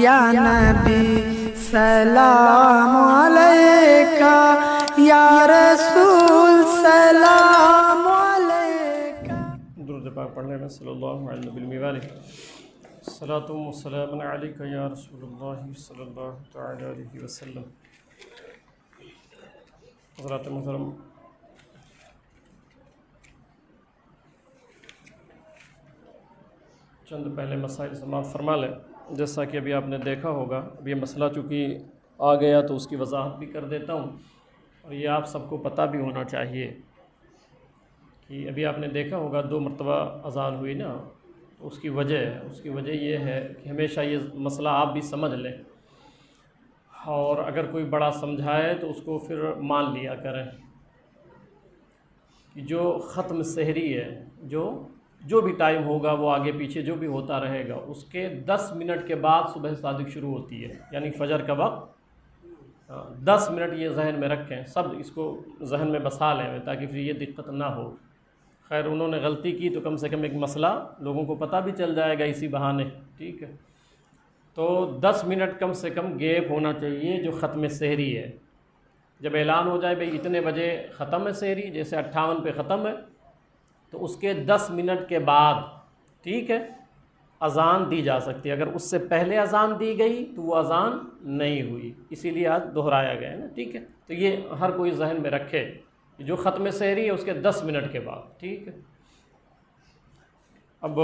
یا نبی سلام علیکہ، یا رسول سلام علیکہ۔ درود پاک پڑھ لینا صلی اللہ علیہ نبی وآلہ۔ صلاۃ و سلام علیکہ یا رسول اللہ صلی اللہ تعالی علیہ وسلم۔ حضرات محترم، چند پہلے مسائل سماعت فرما لیں۔ جیسا کہ ابھی آپ نے دیکھا ہوگا، اب یہ مسئلہ چونکہ آ گیا تو اس کی وضاحت بھی کر دیتا ہوں، اور یہ آپ سب کو پتہ بھی ہونا چاہیے کہ ابھی آپ نے دیکھا ہوگا 2 مرتبہ اذان ہوئی نا، تو اس کی وجہ یہ ہے کہ ہمیشہ یہ مسئلہ آپ بھی سمجھ لیں، اور اگر کوئی بڑا سمجھائے تو اس کو پھر مان لیا کریں کہ جو ختم سحری ہے، جو بھی ٹائم ہوگا وہ آگے پیچھے جو بھی ہوتا رہے گا، اس کے 10 منٹ کے بعد صبح صادق شروع ہوتی ہے، یعنی فجر کا وقت 10 منٹ یہ ذہن میں رکھیں، سب اس کو ذہن میں بسا لیں تاکہ پھر یہ دقت نہ ہو۔ خیر انہوں نے غلطی کی تو کم سے کم ایک مسئلہ لوگوں کو پتہ بھی چل جائے گا اسی بہانے، ٹھیک ہے۔ تو 10 منٹ کم سے کم گیپ ہونا چاہیے جو ختم سحری ہے۔ جب اعلان ہو جائے بھئی اتنے بجے ختم ہے سحری، جیسے 58 پہ ختم ہے، تو اس کے 10 منٹ کے بعد، ٹھیک ہے، اذان دی جا سکتی ہے۔ اگر اس سے پہلے اذان دی گئی تو وہ اذان نہیں ہوئی، اسی لیے آج دہرایا گیا ہے نا، ٹھیک ہے۔ تو یہ ہر کوئی ذہن میں رکھے، جو ختم سحری ہے اس کے 10 منٹ کے بعد، ٹھیک ہے۔ اب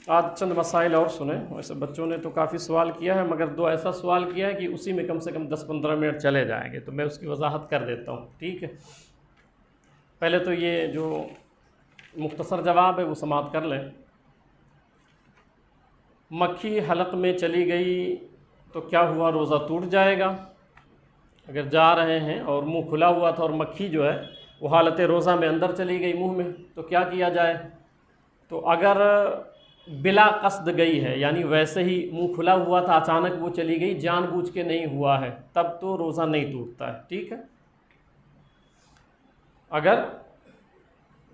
آج چند مسائل اور سنیں۔ ویسے بچوں نے تو کافی سوال کیا ہے، مگر 2 ایسا سوال کیا ہے کہ اسی میں کم سے کم 10-15 منٹ چلے جائیں گے، تو میں اس کی وضاحت کر دیتا ہوں، ٹھیک ہے۔ پہلے تو یہ جو مختصر جواب ہے وہ سماعت کر لیں۔ مکھی حلق میں چلی گئی تو کیا ہوا، روزہ ٹوٹ جائے گا؟ اگر جا رہے ہیں اور منہ کھلا ہوا تھا اور مکھی جو ہے وہ حالت روزہ میں اندر چلی گئی منہ میں، تو کیا کیا جائے؟ تو اگر بلا قصد گئی ہے، یعنی ویسے ہی منہ کھلا ہوا تھا اچانک وہ چلی گئی، جان بوجھ کے نہیں ہوا ہے، تب تو روزہ نہیں ٹوٹتا ہے، ٹھیک ہے۔ اگر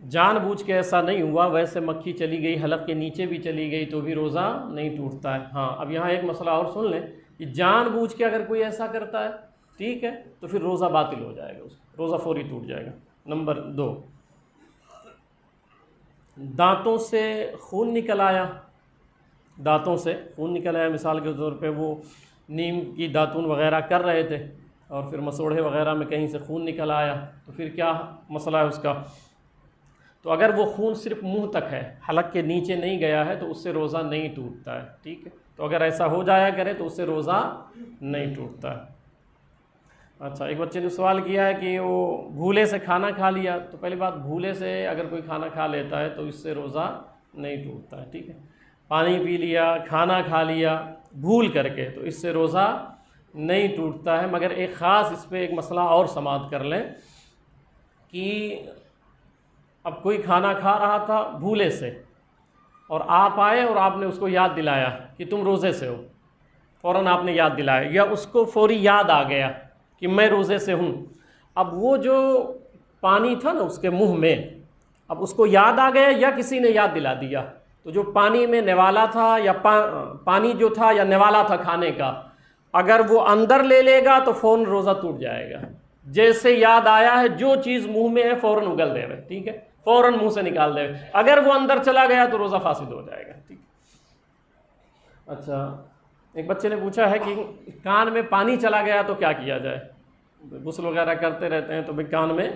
جان بوجھ کے ایسا نہیں ہوا، ویسے مکھی چلی گئی حلق کے نیچے بھی چلی گئی تو بھی روزہ نہیں ٹوٹتا ہے۔ ہاں اب یہاں ایک مسئلہ اور سن لیں کہ جان بوجھ کے اگر کوئی ایسا کرتا ہے، ٹھیک ہے، تو پھر روزہ باطل ہو جائے گا، اس کا روزہ فوری ٹوٹ جائے گا۔ نمبر 2، دانتوں سے خون نکل آیا، دانتوں سے خون نکل آیا، مثال کے طور پہ وہ نیم کی داتون وغیرہ کر رہے تھے اور پھر مسوڑھے وغیرہ میں کہیں سے خون نکل آیا، تو پھر کیا مسئلہ ہے اس کا؟ تو اگر وہ خون صرف منہ تک ہے، حلق کے نیچے نہیں گیا ہے، تو اس سے روزہ نہیں ٹوٹتا ہے، ٹھیک ہے۔ تو اگر ایسا ہو جایا کرے تو اس سے روزہ نہیں ٹوٹتا ہے۔ اچھا، ایک بچے نے سوال کیا ہے کہ وہ بھولے سے کھانا کھا لیا، تو پہلی بات بھولے سے اگر کوئی کھانا کھا لیتا ہے تو اس سے روزہ نہیں ٹوٹتا ہے، ٹھیک ہے۔ پانی پی لیا، کھانا کھا لیا بھول کر کے، تو اس سے روزہ نہیں ٹوٹتا ہے، مگر ایک خاص اس پہ ایک مسئلہ اور سماعت کر لیں کہ اب کوئی کھانا کھا رہا تھا بھولے سے اور آپ آئے اور آپ نے اس کو یاد دلایا کہ تم روزے سے ہو، فوراً آپ نے یاد دلایا، یا اس کو فوری یاد آ گیا کہ میں روزے سے ہوں۔ اب وہ جو پانی تھا نا اس کے منہ میں، اب اس کو یاد آ گیا یا کسی نے یاد دلا دیا، تو جو پانی میں نوالا تھا یا پانی جو تھا یا نوالا تھا کھانے کا، اگر وہ اندر لے لے گا تو فوراً روزہ ٹوٹ جائے گا۔ جیسے یاد آیا ہے جو چیز منہ میں ہے فوراً اگل دے رہے، ٹھیک ہے، فوراً منہ سے نکال دے۔ اگر وہ اندر چلا گیا تو روزہ فاسد ہو جائے گا، ٹھیک ہے۔ اچھا، ایک بچے نے پوچھا ہے کہ کان میں پانی چلا گیا تو کیا کیا جائے؟ غسل وغیرہ کرتے رہتے ہیں تو بھئی کان میں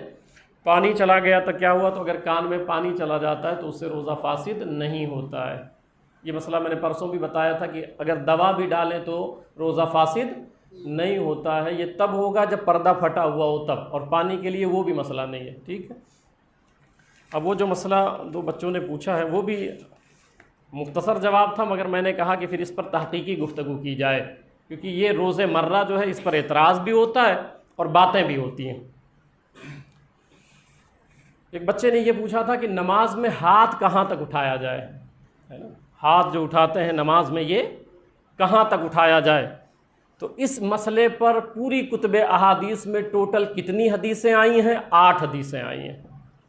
پانی چلا گیا تو کیا ہوا؟ تو اگر کان میں پانی چلا جاتا ہے تو اس سے روزہ فاسد نہیں ہوتا ہے۔ یہ مسئلہ میں نے پرسوں بھی بتایا تھا کہ اگر دوا بھی ڈالیں تو روزہ فاسد نہیں ہوتا ہے، یہ تب ہوگا جب پردہ پھٹا ہوا ہو تب، اور پانی کے لیے وہ بھی مسئلہ نہیں ہے، ٹھیک ہے۔ اب وہ جو مسئلہ 2 بچوں نے پوچھا ہے وہ بھی مختصر جواب تھا، مگر میں نے کہا کہ پھر اس پر تحقیقی گفتگو کی جائے، کیونکہ یہ روز مرہ جو ہے اس پر اعتراض بھی ہوتا ہے اور باتیں بھی ہوتی ہیں۔ ایک بچے نے یہ پوچھا تھا کہ نماز میں ہاتھ کہاں تک اٹھایا جائے، ہے نا، ہاتھ جو اٹھاتے ہیں نماز میں یہ کہاں تک اٹھایا جائے؟ تو اس مسئلے پر پوری کتب احادیث میں ٹوٹل کتنی حدیثیں آئی ہیں؟ 8 حدیثیں آئی ہیں۔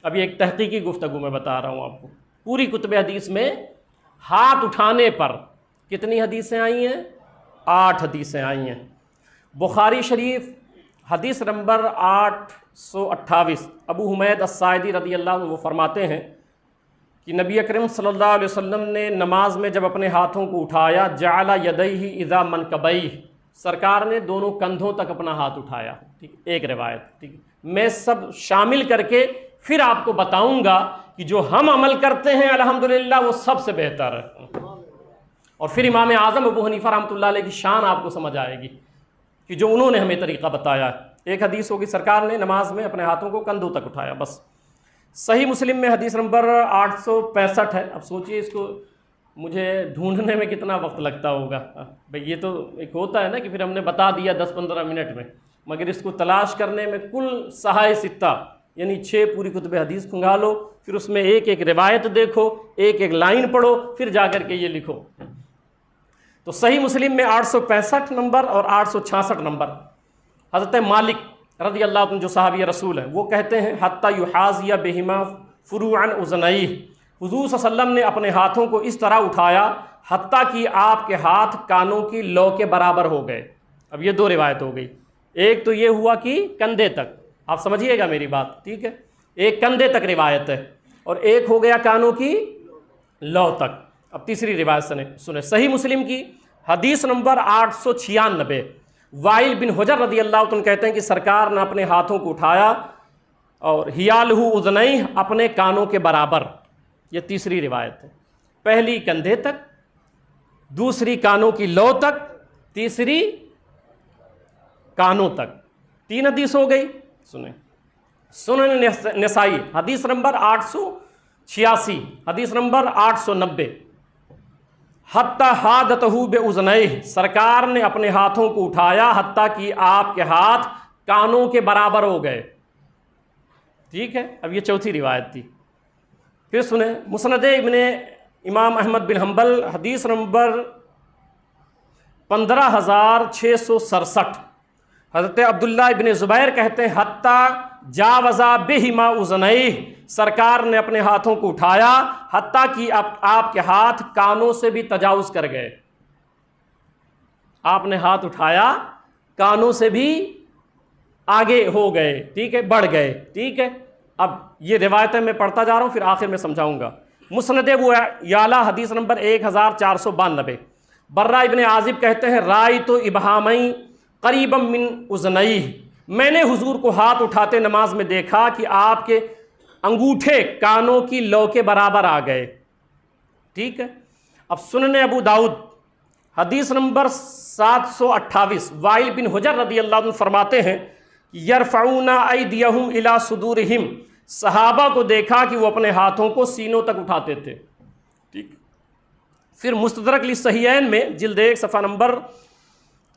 ابھی ایک تحقیقی گفتگو میں بتا رہا ہوں آپ کو، پوری کتب حدیث میں ہاتھ اٹھانے پر کتنی حدیثیں آئی ہیں؟ 8 حدیثیں آئی ہیں۔ بخاری شریف حدیث نمبر 828، ابو حمید الساعدی رضی اللہ عنہ وہ فرماتے ہیں کہ نبی اکرم صلی اللہ علیہ وسلم نے نماز میں جب اپنے ہاتھوں کو اٹھایا، جعل یدیہ اذا منکبیہ، سرکار نے دونوں کندھوں تک اپنا ہاتھ اٹھایا۔ ٹھیک، ایک روایت۔ ٹھیک، میں سب شامل کر کے پھر آپ کو بتاؤں گا کہ جو ہم عمل کرتے ہیں الحمدللہ وہ سب سے بہتر ہے، اور پھر امام اعظم ابو حنیفہ رحمۃ اللہ علیہ کی شان آپ کو سمجھ آئے گی کہ جو انہوں نے ہمیں طریقہ بتایا ہے۔ ایک حدیث ہوگی سرکار نے نماز میں اپنے ہاتھوں کو کندھوں تک اٹھایا بس۔ صحیح مسلم میں حدیث نمبر 865 ہے۔ اب سوچئے اس کو مجھے ڈھونڈنے میں کتنا وقت لگتا ہوگا بھئی، یہ تو ایک ہوتا ہے نا کہ پھر ہم نے بتا دیا 10-15 منٹ میں، مگر اس کو تلاش کرنے میں کل صحائح ستہ یعنی 6 پوری کتب حدیث کھنگالو، پھر اس میں ایک ایک روایت دیکھو، ایک ایک لائن پڑھو، پھر جا کر کے یہ لکھو۔ تو صحیح مسلم میں 865 نمبر اور 866 نمبر، حضرت مالک رضی اللہ عنہ جو صحابی رسول ہیں وہ کہتے ہیں حتی یحاذی بہما فروعا اذنیہ، حضور صلی اللہ علیہ وسلم نے اپنے ہاتھوں کو اس طرح اٹھایا حتیٰ کہ آپ کے ہاتھ کانوں کی لو کے برابر ہو گئے۔ اب یہ 2 روایت ہو گئی، ایک تو یہ ہوا کہ کندھے تک، آپ سمجھیے گا میری بات، ٹھیک ہے، ایک کندھے تک روایت ہے، اور ایک ہو گیا کانوں کی لو تک۔ اب تیسری روایت سنیں، صحیح مسلم کی حدیث نمبر 896، وائل بن حجر رضی اللہ عنہ کہتے ہیں کہ سرکار نے اپنے ہاتھوں کو اٹھایا اور ہیالہ اذنیہ، اپنے کانوں کے برابر۔ یہ تیسری روایت ہے، پہلی کندھے تک، دوسری کانوں کی لو تک، تیسری کانوں تک۔ 3 حدیث ہو گئی۔ سنیں، سنن نسائی حدیث نمبر 886، حدیث نمبر 890، حتی حادتہ باذنیہ، سرکار نے اپنے ہاتھوں کو اٹھایا حتیٰ کہ آپ کے ہاتھ کانوں کے برابر ہو گئے۔ ٹھیک ہے، اب یہ چوتھی روایت تھی۔ پھر سنیں، مسند ابن امام احمد بن حنبل حدیث نمبر 15667، حضرت عبداللہ ابن زبیر کہتے ہیں حتیٰ جاوزا بہما اذنیہ، سرکار نے اپنے ہاتھوں کو اٹھایا حتیٰ کہ آپ کے ہاتھ کانوں سے بھی تجاوز کر گئے۔ آپ نے ہاتھ اٹھایا، کانوں سے بھی آگے ہو گئے، ٹھیک ہے، بڑھ گئے۔ ٹھیک ہے، اب یہ روایتیں میں پڑھتا جا رہا ہوں، پھر آخر میں سمجھاؤں گا۔ مسند ابو یعلا حدیث نمبر 1492، برہ ابن عازب کہتے ہیں رأیت ابہامین قریبا من اذنیہ، میں نے حضور کو ہاتھ اٹھاتے نماز میں دیکھا کہ آپ کے انگوٹھے کانوں کی لو کے برابر آ گئے۔ ٹھیک ہے، اب سنن ابو داؤد حدیث نمبر 728، وائل بن حجر رضی اللہ عنہ فرماتے ہیں یرفعون ایدیہم الی صدورہم، صحابہ کو دیکھا کہ وہ اپنے ہاتھوں کو سینوں تک اٹھاتے تھے۔ ٹھیک، پھر مستدرک للصحیحین میں جلد 1 صفحہ نمبر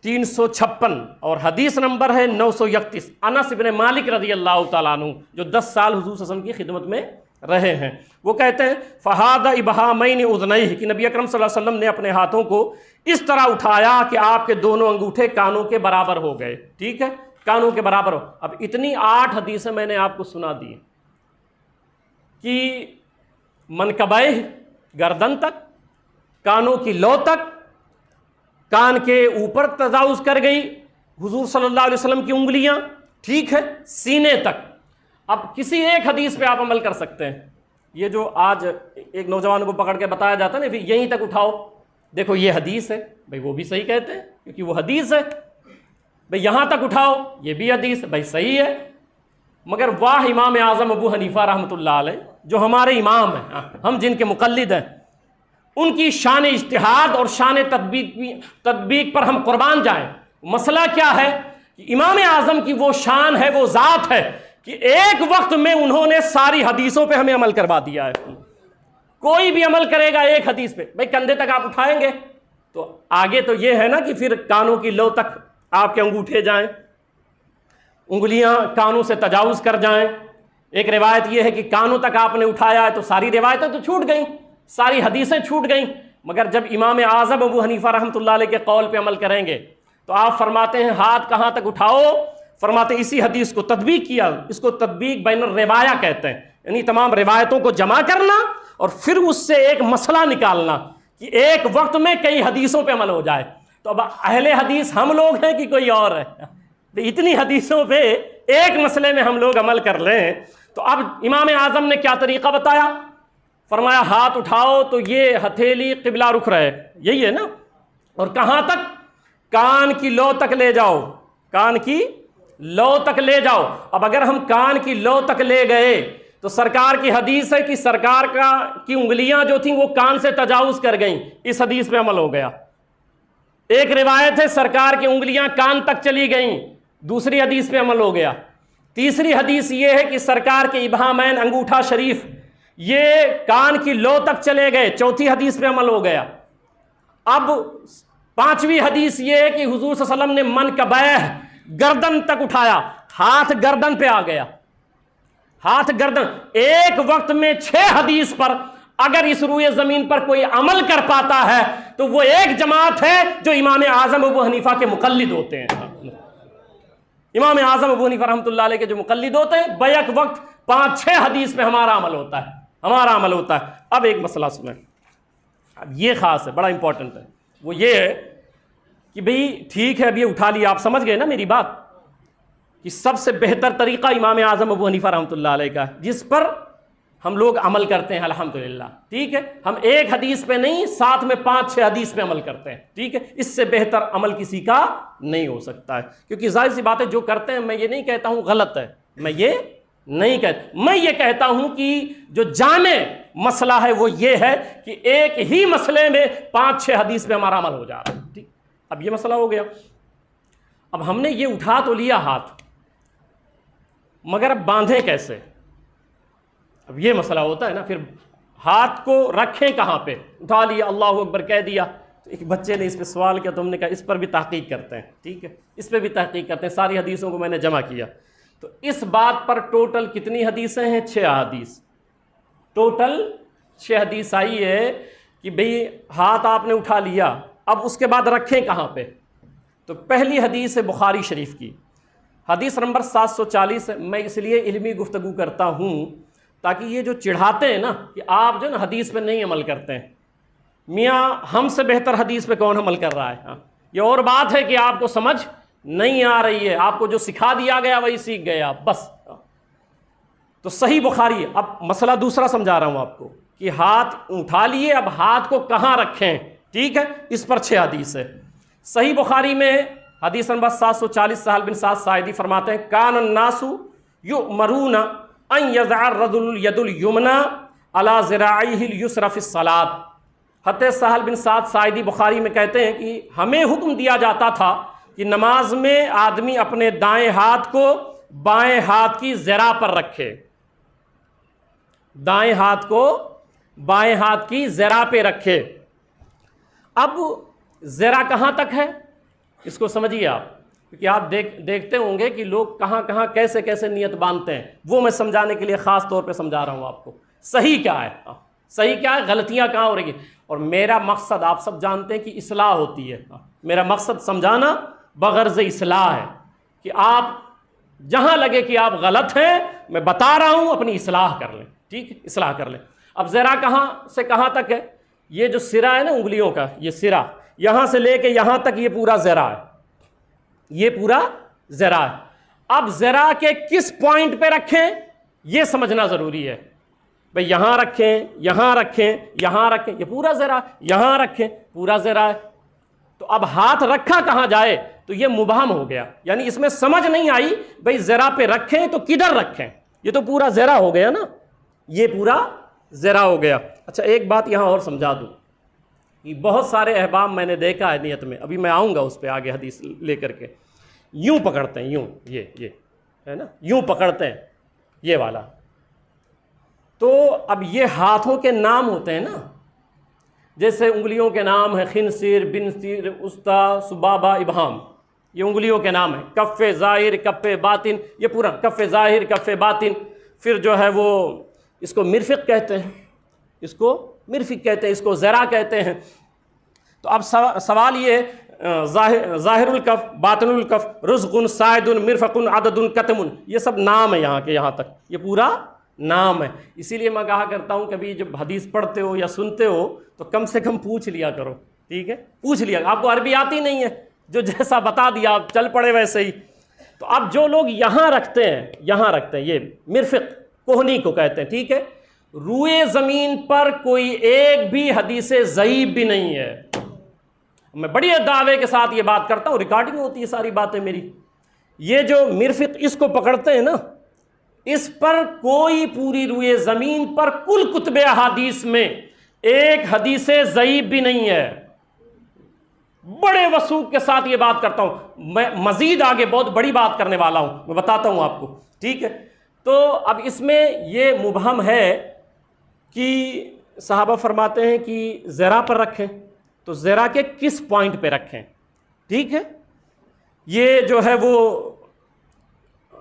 356 اور حدیث نمبر ہے 931، انس بن مالک رضی اللہ تعالیٰ عنہ جو 10 سال حضور صلی اللہ علیہ وسلم کی خدمت میں رہے ہیں، وہ کہتے ہیں فہاد ابہامین اذنیہ، کہ نبی اکرم صلی اللہ علیہ وسلم نے اپنے ہاتھوں کو اس طرح اٹھایا کہ آپ کے دونوں انگوٹھے کانوں کے برابر ہو گئے۔ ٹھیک ہے، کانوں کے برابر ہو۔ اب اتنی 8 حدیثیں میں نے آپ کو سنا دی کہ منکبیہ گردن تک، کانوں کی لو تک، کان کے اوپر تجاوز کر گئی حضور صلی اللہ علیہ وسلم کی انگلیاں، ٹھیک ہے، سینے تک۔ اب کسی ایک حدیث پہ آپ عمل کر سکتے ہیں۔ یہ جو آج ایک نوجوان کو پکڑ کے بتایا جاتا ہے نا پھر یہیں تک اٹھاؤ، دیکھو یہ حدیث ہے، بھئی وہ بھی صحیح کہتے ہیں کیونکہ وہ حدیث ہے، بھئی یہاں تک اٹھاؤ، یہ بھی حدیث ہے، بھئی صحیح ہے۔ مگر واہ امام اعظم ابو حنیفہ رحمۃ اللہ علیہ جو ہمارے امام ہیں، ہم جن کے مقلد ہیں، ان کی شان اجتہاد اور شان تطبیق پر ہم قربان جائیں۔ مسئلہ کیا ہے کہ امام اعظم کی وہ شان ہے، وہ ذات ہے کہ ایک وقت میں انہوں نے ساری حدیثوں پہ ہمیں عمل کروا دیا ہے۔ کوئی بھی عمل کرے گا ایک حدیث پہ، بھئی کندھے تک آپ اٹھائیں گے تو آگے تو یہ ہے نا کہ پھر کانوں کی لو تک آپ کے انگوٹھے جائیں، انگلیاں کانوں سے تجاوز کر جائیں۔ ایک روایت یہ ہے کہ کانوں تک آپ نے اٹھایا ہے تو ساری روایتیں تو چھوٹ گئیں، ساری حدیثیں چھوٹ گئیں۔ مگر جب امام اعظم ابو حنیفہ رحمۃ اللہ علیہ کے قول پہ عمل کریں گے تو آپ فرماتے ہیں ہاتھ کہاں تک اٹھاؤ، فرماتے اسی حدیث کو تطبیق کیا، اس کو تطبیق بین الروایہ کہتے ہیں، یعنی تمام روایتوں کو جمع کرنا اور پھر اس سے ایک مسئلہ نکالنا کہ ایک وقت میں کئی حدیثوں پہ عمل ہو جائے۔ تو اب اہل حدیث ہم لوگ ہیں کہ کوئی اور ہے؟ اتنی حدیثوں پہ ایک مسئلے میں ہم لوگ عمل کر لیں. تو اب امام اعظم نے کیا طریقہ بتایا؟ فرمایا ہاتھ اٹھاؤ تو یہ ہتھیلی قبلہ رخ رہے، یہی ہے نا، اور کہاں تک؟ کان کی لو تک لے جاؤ، کان کی لو تک لے جاؤ. اب اگر ہم کان کی لو تک لے گئے تو سرکار کی حدیث ہے کہ سرکار کی انگلیاں جو تھیں وہ کان سے تجاوز کر گئیں، اس حدیث پہ عمل ہو گیا. ایک روایت ہے سرکار کی انگلیاں کان تک چلی گئیں، دوسری حدیث پہ عمل ہو گیا. تیسری حدیث یہ ہے کہ سرکار کے ابہامین انگوٹھا شریف یہ کان کی لو تک چلے گئے، چوتھی حدیث پہ عمل ہو گیا. اب پانچویں حدیث یہ ہے کہ حضور صلی اللہ علیہ وسلم نے منکبیہ گردن تک اٹھایا، ہاتھ گردن پہ آ گیا، ہاتھ گردن. ایک وقت میں 6 حدیث پر اگر اس روئے زمین پر کوئی عمل کر پاتا ہے تو وہ ایک جماعت ہے جو امام اعظم ابو حنیفہ کے مقلد ہوتے ہیں. امام اعظم ابو حنیفہ رحمۃ اللہ علیہ کے جو مقلد ہوتے ہیں، بیک وقت 5-6 حدیث پہ ہمارا عمل ہوتا ہے، ہمارا عمل ہوتا ہے. اب ایک مسئلہ سنیں، اب یہ خاص ہے، بڑا امپورٹنٹ ہے. وہ یہ ہے کہ بھئی ٹھیک ہے اب یہ اٹھا لیا، آپ سمجھ گئے نا میری بات، کہ سب سے بہتر طریقہ امام اعظم ابو حنیفہ رحمۃ اللہ علیہ کا ہے جس پر ہم لوگ عمل کرتے ہیں الحمدللہ. ٹھیک ہے، ہم ایک حدیث پہ نہیں، ساتھ میں 5-6 حدیث پہ عمل کرتے ہیں. ٹھیک ہے، اس سے بہتر عمل کسی کا نہیں ہو سکتا ہے. کیونکہ ظاہر سی بات ہے جو کرتے ہیں، میں یہ نہیں کہتا ہوں غلط ہے، میں یہ نہیں کہتا، میں یہ کہتا ہوں کہ جو جامع مسئلہ ہے وہ یہ ہے کہ ایک ہی مسئلے میں 5-6 حدیث پہ ہمارا عمل ہو جا رہا ہے. ٹھیک، اب یہ مسئلہ ہو گیا. اب ہم نے یہ اٹھا تو لیا ہاتھ، مگر اب باندھیں کیسے؟ اب یہ مسئلہ ہوتا ہے نا. پھر ہاتھ کو رکھیں کہاں پہ؟ اٹھا لیا، اللہ اکبر کہہ دیا. تو ایک بچے نے اس پہ سوال کیا تو ہم نے کہا اس پر بھی تحقیق کرتے ہیں. ٹھیک ہے، اس پہ بھی تحقیق کرتے ہیں. ساری حدیثوں کو میں نے جمع کیا تو اس بات پر ٹوٹل کتنی حدیثیں ہیں؟ 6 حدیث. ٹوٹل 6 حدیث آئی ہے کہ بھئی ہاتھ آپ نے اٹھا لیا، اب اس کے بعد رکھیں کہاں پہ؟ تو پہلی حدیث ہے بخاری شریف کی، حدیث نمبر 740 ہے. میں اس لیے علمی گفتگو کرتا ہوں تاکہ یہ جو چڑھاتے ہیں نا کہ آپ جو نا حدیث پہ نہیں عمل کرتے ہیں، میاں ہم سے بہتر حدیث پہ کون عمل کر رہا ہے؟ ہاں، یہ اور بات ہے کہ آپ کو سمجھ نہیں آ رہی ہے، آپ کو جو سکھا دیا گیا وہی سیکھ گئے آپ بس. تو صحیح بخاری. اب مسئلہ دوسرا سمجھا رہا ہوں آپ کو کہ ہاتھ اٹھا لیے، اب ہاتھ کو کہاں رکھیں؟ ٹھیک ہے، اس پر 6 حدیث ہے. صحیح بخاری میں حدیث نمبر 740 سہل بن سعد ساعدی فرماتے ہیں کان الناس یؤمرون ان یضع الرجل الید الیمنی علی ذراعیہ الیسری فی الصلاۃ. حضرت سہل بن سعد ساعدی بخاری میں کہتے ہیں کہ ہمیں حکم دیا جاتا تھا کہ نماز میں آدمی اپنے دائیں ہاتھ کو بائیں ہاتھ کی ذرا پر رکھے، دائیں ہاتھ کو بائیں ہاتھ کی ذرا پہ رکھے. اب ذرا کہاں تک ہے اس کو سمجھیے آپ، کیونکہ آپ دیکھتے ہوں گے کہ لوگ کہاں کہاں کیسے کیسے نیت باندھتے ہیں. وہ میں سمجھانے کے لیے خاص طور پہ سمجھا رہا ہوں آپ کو صحیح کیا ہے، صحیح کیا ہے، غلطیاں کہاں ہو رہی ہیں. اور میرا مقصد آپ سب جانتے ہیں کہ اصلاح ہوتی ہے. میرا مقصد سمجھانا بغرض اصلاح ہے کہ آپ جہاں لگے کہ آپ غلط ہیں میں بتا رہا ہوں اپنی اصلاح کر لیں. ٹھیک ہے، اصلاح کر لیں. اب ذرا کہاں سے کہاں تک ہے؟ یہ جو سرا ہے نا انگلیوں کا، یہ سرا یہاں سے لے کے یہاں تک یہ پورا ذرا ہے، یہ پورا ذرا ہے. اب ذرا کے کس پوائنٹ پہ رکھیں یہ سمجھنا ضروری ہے. بھئی یہاں رکھیں، یہاں رکھیں، یہاں رکھیں، یہ پورا ذرا، یہاں رکھیں، پورا ذرا ہے. تو اب ہاتھ رکھا کہاں جائے تو یہ مبہم ہو گیا، یعنی اس میں سمجھ نہیں آئی بھئی ذرا پہ رکھیں تو کدھر رکھیں. یہ تو پورا ذرا ہو گیا نا، یہ پورا ذرا ہو گیا. اچھا ایک بات یہاں اور سمجھا دوں کہ بہت سارے احباب میں نے دیکھا ہے نیت میں، ابھی میں آؤں گا اس پہ آگے حدیث لے کر کے، یوں پکڑتے ہیں، یوں یہ ہے نا، یوں پکڑتے ہیں یہ والا. تو اب یہ ہاتھوں کے نام ہوتے ہیں نا، جیسے انگلیوں کے نام ہیں خنصر، بنصر، وسطیٰ، سبابہ، ابہام، یہ انگلیوں کے نام ہیں. کف ظاہر، کف باطن، یہ پورا کف ظاہر، کف باطن. پھر جو ہے وہ اس کو مرفق کہتے ہیں، اس کو مرفق کہتے ہیں، اس کو ذرا کہتے ہیں. تو اب سوال یہ ظاہر الکف، باطن الکف، رزق، سائد، مرفق، عدد، کتم، یہ سب نام ہے یہاں کے یہاں تک، یہ پورا نام ہے. اسی لیے میں کہا کرتا ہوں کبھی جب حدیث پڑھتے ہو یا سنتے ہو تو کم سے کم پوچھ لیا کرو ٹھیک ہے، پوچھ لیا، آپ کو عربی آتی نہیں ہے، جو جیسا بتا دیا آپ چل پڑے ویسے ہی۔ تو اب جو لوگ یہاں رکھتے ہیں یہ مرفق کوہنی کو کہتے ہیں، ٹھیک ہے، روئے زمین پر کوئی ایک بھی حدیث ضعیف بھی نہیں ہے۔ میں بڑی دعوے کے ساتھ یہ بات کرتا ہوں، ریکارڈنگ ہوتی ہے ساری باتیں میری۔ یہ جو مرفق اس کو پکڑتے ہیں نا، اس پر کوئی پوری روئے زمین پر کل کتب احادیث میں ایک حدیث ضعیف بھی نہیں ہے۔ بڑے وثوق کے ساتھ یہ بات کرتا ہوں، میں مزید آگے بہت بڑی بات کرنے والا ہوں، میں بتاتا ہوں آپ کو، ٹھیک ہے۔ تو اب اس میں یہ مبہم ہے کہ صحابہ فرماتے ہیں کہ ذرا پر رکھیں، تو ذرا کے کس پوائنٹ پہ رکھیں، ٹھیک ہے، یہ جو ہے وہ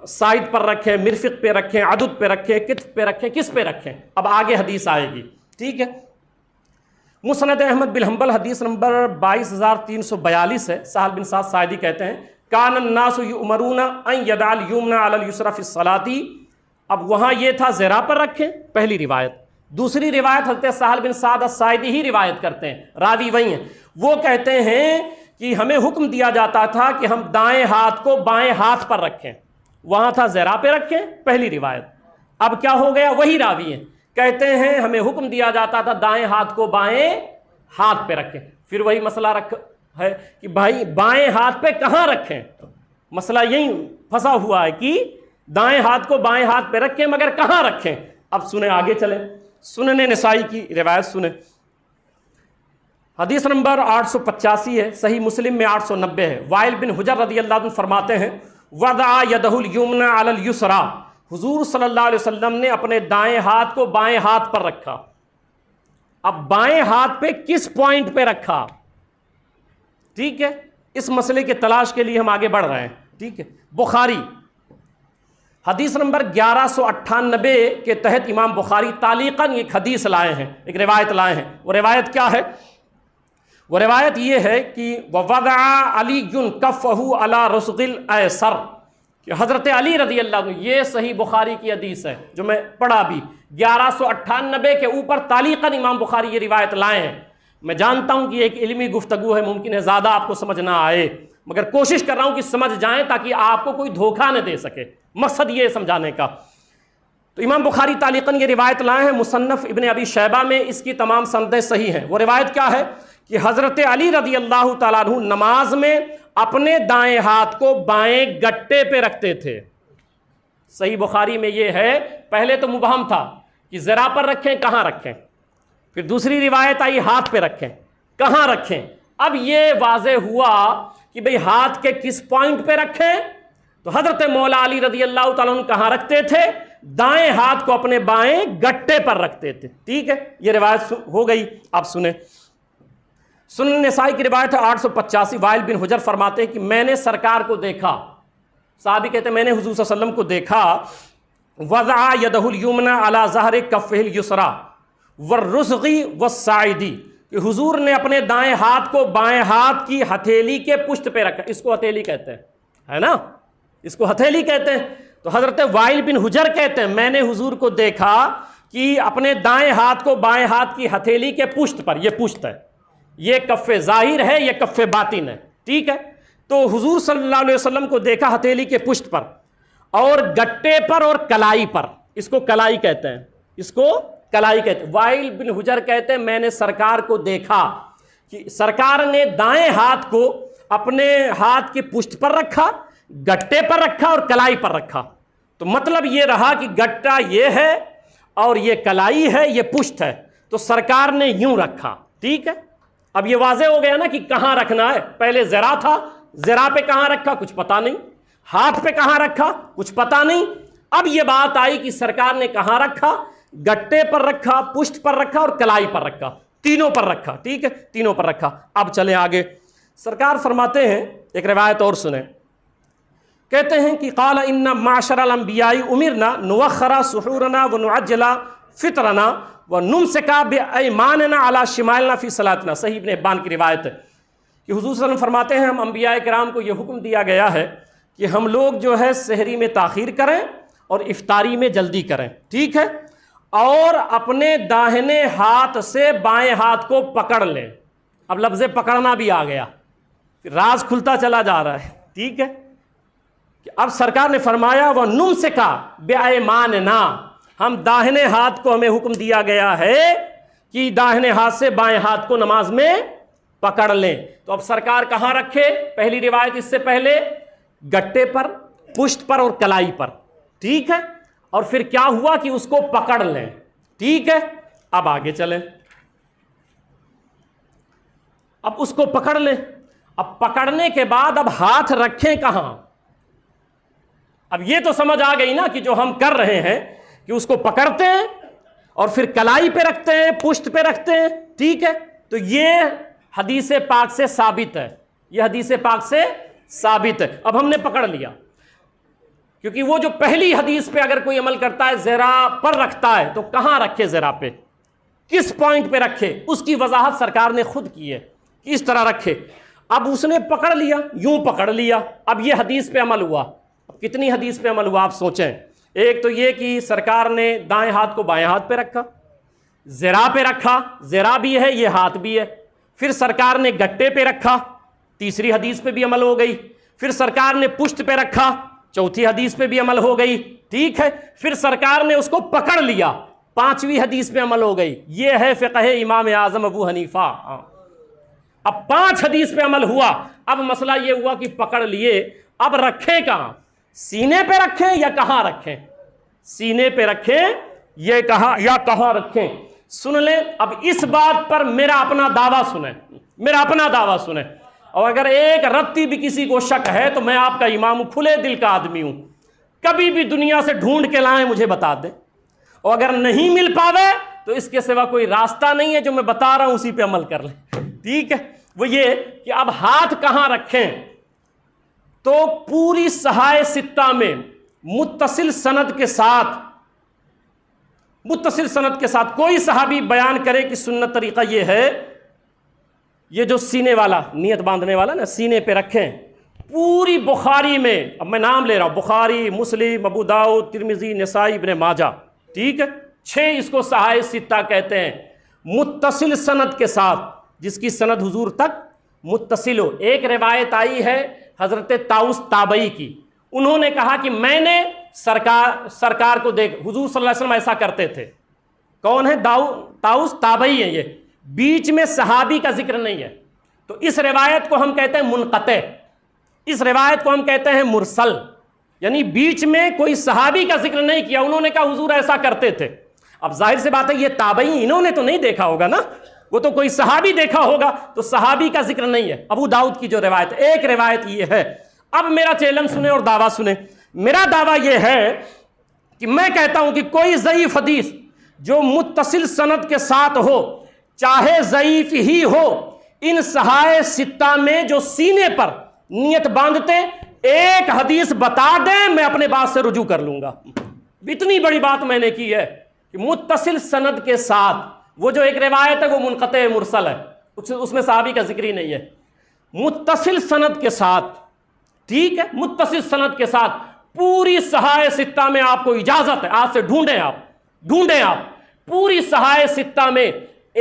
سائد پر رکھیں، مرفق پہ رکھیں، عدد پہ رکھیں، کتف پہ رکھیں، کس پہ رکھیں، اب آگے حدیث آئے گی، ٹھیک ہے۔ مسند احمد بن حنبل حدیث نمبر 22342 ہے، سہل بن سعد ساعدی کہتے ہیں کان الناس یؤمرون ان یدع الیمنى علی اليسرى فی الصلاۃ۔ اب وہاں یہ تھا ذرا پر رکھیں، پہلی روایت۔ دوسری روایت حضرت سہل بن سعد الساعدی ہی روایت کرتے ہیں، راوی وہی ہیں، وہ کہتے ہیں کہ ہمیں حکم دیا جاتا تھا کہ ہم دائیں ہاتھ کو بائیں ہاتھ پر رکھیں، وہاں تھا ذرا پہ رکھیں، پہلی روایت۔ اب کیا ہو گیا، وہی راوی ہیں، کہتے ہیں ہمیں حکم دیا جاتا تھا دائیں ہاتھ کو بائیں ہاتھ پہ رکھیں، پھر وہی مسئلہ ہے کہ بھائی بائیں ہاتھ پہ کہاں رکھیں، مسئلہ یہی پھنسا ہوا ہے کہ دائیں ہاتھ کو بائیں ہاتھ پہ رکھیں مگر کہاں رکھیں۔ اب سنیں، آگے چلیں، سنن نسائی کی روایت سنیں، حدیث نمبر 885 ہے، صحیح مسلم میں 890 ہے۔ وائل بن حجر رضی اللہ عنہ فرماتے ہیں وضع یدہ الیمنى علی الیسرى، حضور صلی اللہ علیہ وسلم نے اپنے دائیں ہاتھ کو بائیں ہاتھ پر رکھا۔ اب بائیں ہاتھ پہ کس پوائنٹ پہ رکھا، ٹھیک ہے، اس مسئلے کی تلاش کے لیے ہم آگے بڑھ رہے ہیں، ٹھیک ہے۔ بخاری حدیث نمبر 1198 کے تحت امام بخاری تعلیقاً ایک حدیث لائے ہیں، ایک روایت لائے ہیں۔ وہ روایت کیا ہے، وہ روایت یہ ہے کہ وَوَضَعَ عَلِيٌّ كَفَّهُ عَلَى رُسْغِ الْأَيْسَرِ، کہ حضرت علی رضی اللہ عنہ، یہ صحیح بخاری کی حدیث ہے جو میں پڑھا بھی، 1198 کے اوپر تعلیقاً امام بخاری یہ روایت لائے ہیں۔ میں جانتا ہوں کہ ایک علمی گفتگو ہے، ممکن ہے زیادہ آپ کو سمجھ نہ آئے، مگر کوشش کر رہا ہوں کہ سمجھ جائیں تاکہ آپ کو کوئی دھوکہ نہ دے سکے، مقصد یہ ہے سمجھانے کا۔ تو امام بخاری تعلیقاً یہ روایت لائے ہیں، مصنف ابن ابی شیبہ میں اس کی تمام سندیں صحیح ہیں۔ وہ روایت کیا ہے کہ حضرت علی رضی اللہ تعالیٰ عنہ نماز میں اپنے دائیں ہاتھ کو بائیں گٹے پہ رکھتے تھے۔ صحیح بخاری میں یہ ہے، پہلے تو مبہم تھا کہ ذرا پر رکھیں، کہاں رکھیں، پھر دوسری روایت آئی ہاتھ پہ رکھیں، کہاں رکھیں۔ اب یہ واضح ہوا کہ بھئی ہاتھ کے کس پوائنٹ پہ رکھیں، تو حضرت مولا علی رضی اللہ تعالیٰ عنہ کہاں رکھتے تھے، دائیں ہاتھ کو اپنے بائیں گٹے پر رکھتے تھے، ٹھیک ہے، یہ روایت ہو گئی۔ آپ سنیں، سنن نسائی کی روایت ہے 885، وائل بن حجر فرماتے ہیں کہ میں نے سرکار کو دیکھا، صحابی کہتے ہیں میں نے حضور صلی اللہ علیہ وسلم کو دیکھا، وضع یدہ الیمنى علی ظہر کفہ الیسریٰ والرسغ والساعد، کہ حضور نے اپنے دائیں ہاتھ کو بائیں ہاتھ کی ہتھیلی کے پشت پہ رکھا، اس کو ہتھیلی کہتے ہیں، ہے نا، اس کو ہتھیلی کہتے ہیں۔ تو حضرت وائل بن حجر کہتے ہیں میں نے حضور کو دیکھا کہ اپنے دائیں ہاتھ کو بائیں ہاتھ کی ہتھیلی کے پشت پر، یہ پشت ہے، یہ کف ظاہر ہے، یہ کف باطن ہے، ٹھیک ہے۔ تو حضور صلی اللہ علیہ وسلم کو دیکھا ہتھیلی کے پشت پر اور گٹے پر اور کلائی پر، اس کو کلائی کہتے ہیں، اس کو کلائی کہتے ہیں۔ وائل بن حجر کہتے ہیں میں نے سرکار کو دیکھا کہ سرکار نے دائیں ہاتھ کو اپنے ہاتھ کی پشت پر رکھا، گٹے پر رکھا اور کلائی پر رکھا۔ تو مطلب یہ رہا کہ گٹا یہ ہے اور یہ کلائی ہے، یہ پشت ہے، تو سرکار نے یوں رکھا، ٹھیک ہے۔ اب یہ واضح ہو گیا نا کہ کہاں رکھنا ہے، پہلے ذرا تھا، ذرا پہ کہاں رکھا کچھ پتا نہیں، ہاتھ پہ کہاں رکھا کچھ پتا نہیں، اب یہ بات آئی کہ سرکار نے کہاں رکھا، گٹے پر رکھا، پشت پر رکھا اور کلائی پر رکھا، تینوں پر رکھا، ٹھیک ہے، تینوں پر رکھا۔ اب چلیں آگے، سرکار فرماتے ہیں، ایک روایت اور سنیں، کہتے ہیں کہ قال ان معاشر الانبیاء امرنا نوخر سحورنا ونعجل فطرنا ونمسک بایماننا علی شمالنا فی صلاتنا، صحیح ابن حبان کی روایت ہے کہ حضور صلی اللہ علیہ وسلم فرماتے ہیں ہم انبیاء کرام کو یہ حکم دیا گیا ہے کہ ہم لوگ جو ہے سحری میں تاخیر کریں اور افطاری میں جلدی کریں، ٹھیک ہے، اور اپنے داہنے ہاتھ سے بائیں ہاتھ کو پکڑ لیں، اب لفظ پکڑنا بھی آ گیا، راز کھلتا چلا جا رہا ہے، ٹھیک ہے. کہ اب سرکار نے فرمایا وَنُمْسِكَ بِأَيْمَانِنَا، ہم داہنے ہاتھ کو ہمیں حکم دیا گیا ہے کہ داہنے ہاتھ سے بائیں ہاتھ کو نماز میں پکڑ لیں. تو اب سرکار کہاں رکھے؟ پہلی روایت اس سے پہلے گٹے پر، پشت پر اور کلائی پر، ٹھیک ہے. اور پھر کیا ہوا کہ اس کو پکڑ لیں، ٹھیک ہے. اب آگے چلیں، اب اس کو پکڑ لیں. اب پکڑنے کے بعد اب ہاتھ رکھیں کہاں؟ اب یہ تو سمجھ آ گئی نا کہ جو ہم کر رہے ہیں کہ اس کو پکڑتے ہیں اور پھر کلائی پہ رکھتے ہیں، پشت پہ رکھتے ہیں، ٹھیک ہے. تو یہ حدیث پاک سے ثابت ہے، یہ حدیث پاک سے ثابت ہے. اب ہم نے پکڑ لیا، کیونکہ وہ جو پہلی حدیث پہ اگر کوئی عمل کرتا ہے زرا پر رکھتا ہے، تو کہاں رکھے؟ زرا پہ، کس پوائنٹ پہ رکھے؟ اس کی وضاحت سرکار نے خود کی ہے، اس طرح رکھے. اب اس نے پکڑ لیا، یوں پکڑ لیا. اب یہ حدیث پہ عمل ہوا. اب کتنی حدیث پہ عمل ہوا آپ سوچیں. ایک تو یہ کہ سرکار نے دائیں ہاتھ کو بائیں ہاتھ پہ رکھا، زرا پہ رکھا، زرا بھی ہے یہ ہاتھ بھی ہے. پھر سرکار نے گٹے پہ رکھا، تیسری حدیث پہ بھی عمل ہو گئی. پھر سرکار نے پشت پہ رکھا، چوتھی حدیث پہ بھی عمل ہو گئی، ٹھیک ہے. پھر سرکار نے اس کو پکڑ لیا، پانچویں حدیث پہ عمل ہو گئی. یہ ہے فقہ امام اعظم ابو حنیفہ. اب 5 حدیث پہ عمل ہوا. اب مسئلہ یہ ہوا کہ پکڑ لیے، اب رکھیں کہاں؟ سینے پہ رکھیں یا کہاں رکھیں؟ سینے پہ رکھیں یہ کہاں یا کہاں رکھیں؟ سن لیں. اب اس بات پر میرا اپنا دعویٰ سنیں، میرا اپنا دعویٰ سنیں. اور اگر ایک رتی بھی کسی کو شک ہے تو میں آپ کا امام ہوں، کھلے دل کا آدمی ہوں. کبھی بھی دنیا سے ڈھونڈ کے لائیں، مجھے بتا دیں. اور اگر نہیں مل پاوے تو اس کے سوا کوئی راستہ نہیں ہے، جو میں بتا رہا ہوں اسی پہ عمل کر لیں، ٹھیک ہے. وہ یہ کہ اب ہاتھ کہاں رکھیں؟ تو پوری صحائح ستہ میں متصل سند کے ساتھ کوئی صحابی بیان کرے کہ سنت طریقہ یہ ہے، یہ جو سینے والا، نیت باندھنے والا نا، سینے پہ رکھیں. پوری بخاری میں، اب میں نام لے رہا ہوں، بخاری، مسلم، ابو داؤد، ترمذی، نسائی، ابن ماجہ، ٹھیک ہے. 6 اس کو صحائح ستہ کہتے ہیں، متصل سند کے ساتھ، جس کی سند حضور تک متصل ہو. ایک روایت آئی ہے حضرت طاؤس تابعی کی، انہوں نے کہا کہ میں نے سرکار کو دیکھ، حضور صلی اللہ علیہ وسلم ایسا کرتے تھے. کون ہے؟ طاؤس تابعی ہیں. یہ بیچ میں صحابی کا ذکر نہیں ہے، تو اس روایت کو ہم کہتے ہیں منقطع، اس روایت کو ہم کہتے ہیں مرسل، یعنی بیچ میں کوئی صحابی کا ذکر نہیں کیا. انہوں نے کہا حضور ایسا کرتے تھے. اب ظاہر سی بات ہے یہ تابعی، انہوں نے تو نہیں دیکھا ہوگا نا، وہ تو کوئی صحابی دیکھا ہوگا، تو صحابی کا ذکر نہیں ہے. ابو داؤد کی جو روایت، ایک روایت یہ ہے. اب میرا چیلنج سنیں اور دعویٰ سنیں. میرا دعویٰ یہ ہے کہ میں کہتا ہوں کہ کوئی ضعیف حدیث جو متصل سند کے ساتھ ہو، چاہے ضعیف ہی ہو، ان صحائح ستہ میں جو سینے پر نیت باندھتے، ایک حدیث بتا دیں، میں اپنے بات سے رجوع کر لوں گا. اتنی بڑی بات میں نے کی ہے کہ متصل سند کے ساتھ، وہ جو ایک روایت ہے وہ منقطع مرسل ہے، اس میں صحابی کا ذکر ہی نہیں ہے. متصل سند کے ساتھ، ٹھیک ہے، متصل سند کے ساتھ پوری صحائح ستہ میں آپ کو اجازت ہے، آج سے ڈھونڈیں آپ پوری صحائح ستہ میں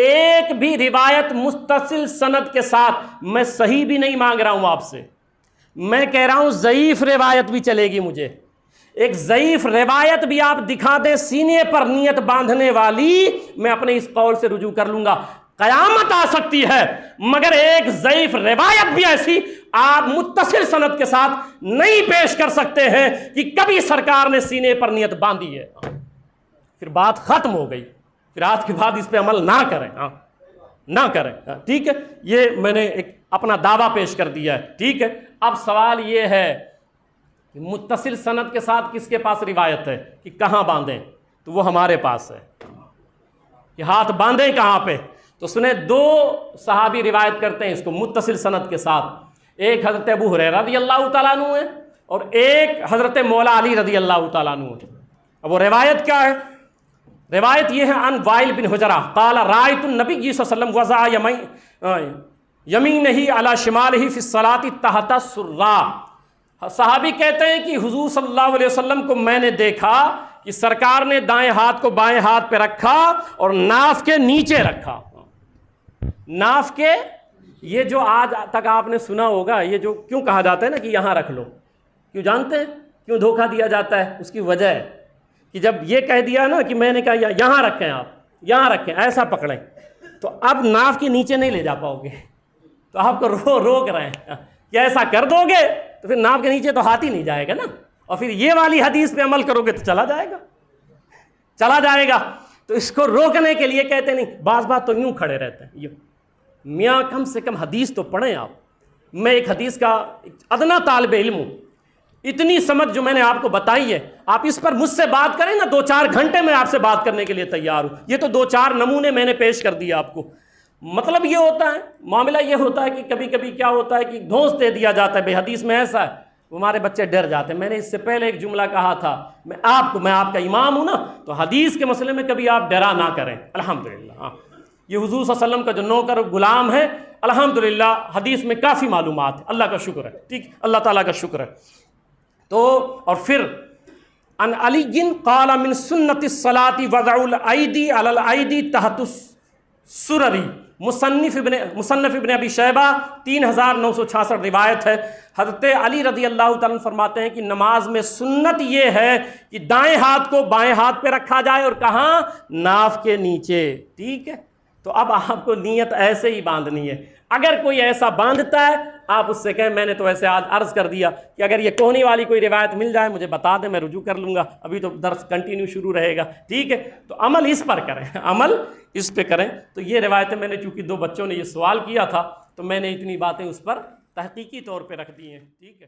ایک بھی روایت متصل سند کے ساتھ، میں صحیح بھی نہیں مانگ رہا ہوں آپ سے، میں کہہ رہا ہوں ضعیف روایت بھی چلے گی. مجھے ایک ضعیف روایت بھی آپ دکھا دیں سینے پر نیت باندھنے والی، میں اپنے اس قول سے رجوع کر لوں گا. قیامت آ سکتی ہے مگر ایک ضعیف روایت بھی ایسی آپ متصل سند کے ساتھ نہیں پیش کر سکتے ہیں کہ کبھی سرکار نے سینے پر نیت باندھی ہے. پھر بات ختم ہو گئی. پھر آج کے بعد اس پہ عمل نہ کریں، ٹھیک ہے. یہ میں نے ایک اپنا دعویٰ پیش کر دیا ہے، ٹھیک ہے. اب سوال یہ ہے کہ متصل سند کے ساتھ کس کے پاس روایت ہے کہ کہاں باندھیں؟ تو وہ ہمارے پاس ہے کہ ہاتھ باندھیں کہاں پہ. تو سنیں، 2 صحابی روایت کرتے ہیں اس کو متصل سند کے ساتھ. ایک حضرت ابو ہریرہ رضی اللہ تعالیٰ عنہ ہے اور ایک حضرت مولا علی رضی اللہ تعالیٰ عنہ ہے. اب وہ روایت کیا ہے؟ روایت یہ ہے، ان وائل بن حجرہ قال رأیت النبی صلی اللہ علیہ وسلم وضع یمینہ علی شمالہ فی الصلاۃ تحت السرہ. صحابی کہتے ہیں کہ حضور صلی اللہ علیہ وسلم کو میں نے دیکھا کہ سرکار نے دائیں ہاتھ کو بائیں ہاتھ پہ رکھا اور ناف کے نیچے رکھا. ناف کے یہ جو آج تک آپ نے سنا ہوگا، یہ جو کیوں کہا جاتا ہے نا کہ یہاں رکھ لو، کیوں جانتے ہیں کیوں دھوکہ دیا جاتا ہے؟ اس کی وجہ ہے کہ جب یہ کہہ دیا نا کہ میں نے کہا یہاں رکھیں، آپ یہاں رکھیں، ایسا پکڑیں، تو اب ناف کے نیچے نہیں لے جا پاؤ گے، تو آپ کو روک رہے ہیں کہ ایسا کر دو گے تو پھر ناف کے نیچے تو ہاتھ ہی نہیں جائے گا نا، اور پھر یہ والی حدیث پہ عمل کرو گے تو چلا جائے گا. تو اس کو روکنے کے لیے کہتے نہیں، بعض بات تو یوں کھڑے رہتے ہیں، میاں کم سے کم حدیث تو پڑھیں آپ. میں ایک حدیث کا ادنا طالب علم ہوں، اتنی سمجھ جو میں نے آپ کو بتائی ہے، آپ اس پر مجھ سے بات کریں نا 2-4 گھنٹے میں آپ سے بات کرنے کے لیے تیار ہوں. یہ تو 2-4 نمونے میں نے پیش کر دیا آپ کو. مطلب یہ ہوتا ہے، معاملہ یہ ہوتا ہے کہ کبھی کبھی کیا ہوتا ہے کہ دھونس دے دیا جاتا ہے، بھئی حدیث میں ایسا ہے، ہمارے بچے ڈر جاتے ہیں. میں نے اس سے پہلے ایک جملہ کہا تھا، میں آپ کا امام ہوں نا، تو حدیث کے مسئلے میں کبھی آپ ڈرا نہ کریں. الحمدللہ یہ حضور صلی اللہ علیہ وسلم کا جو نوکر غلام ہے، الحمدللہ حدیث میں کافی معلومات ہے، اللہ کا شکر ہے، ٹھیک، اللہ تعالیٰ کا شکر ہے. تو اور پھر ان علی قال من سنت الصلاۃ وضع الایدی علی الایدی تحت السرری. مصنف ابن ابی شیبہ 3966 روایت ہے. حضرت علی رضی اللہ تعالیٰ فرماتے ہیں کہ نماز میں سنت یہ ہے کہ دائیں ہاتھ کو بائیں ہاتھ پہ رکھا جائے، اور کہاں؟ ناف کے نیچے. ٹھیک ہے، تو اب آپ کو نیت ایسے ہی باندھنی ہے. اگر کوئی ایسا باندھتا ہے، آپ اس سے کہیں میں نے تو ایسے آج عرض کر دیا کہ اگر یہ کوہنی والی کوئی روایت مل جائے مجھے بتا دیں، میں رجوع کر لوں گا، ابھی تو درس کنٹینیو شروع رہے گا. ٹھیک ہے، تو عمل اس پر کریں، عمل اس پہ کریں. تو یہ روایتیں میں نے، چونکہ 2 بچوں نے یہ سوال کیا تھا، تو میں نے اتنی باتیں اس پر تحقیقی طور پہ رکھ دی ہیں. ٹھیک ہے.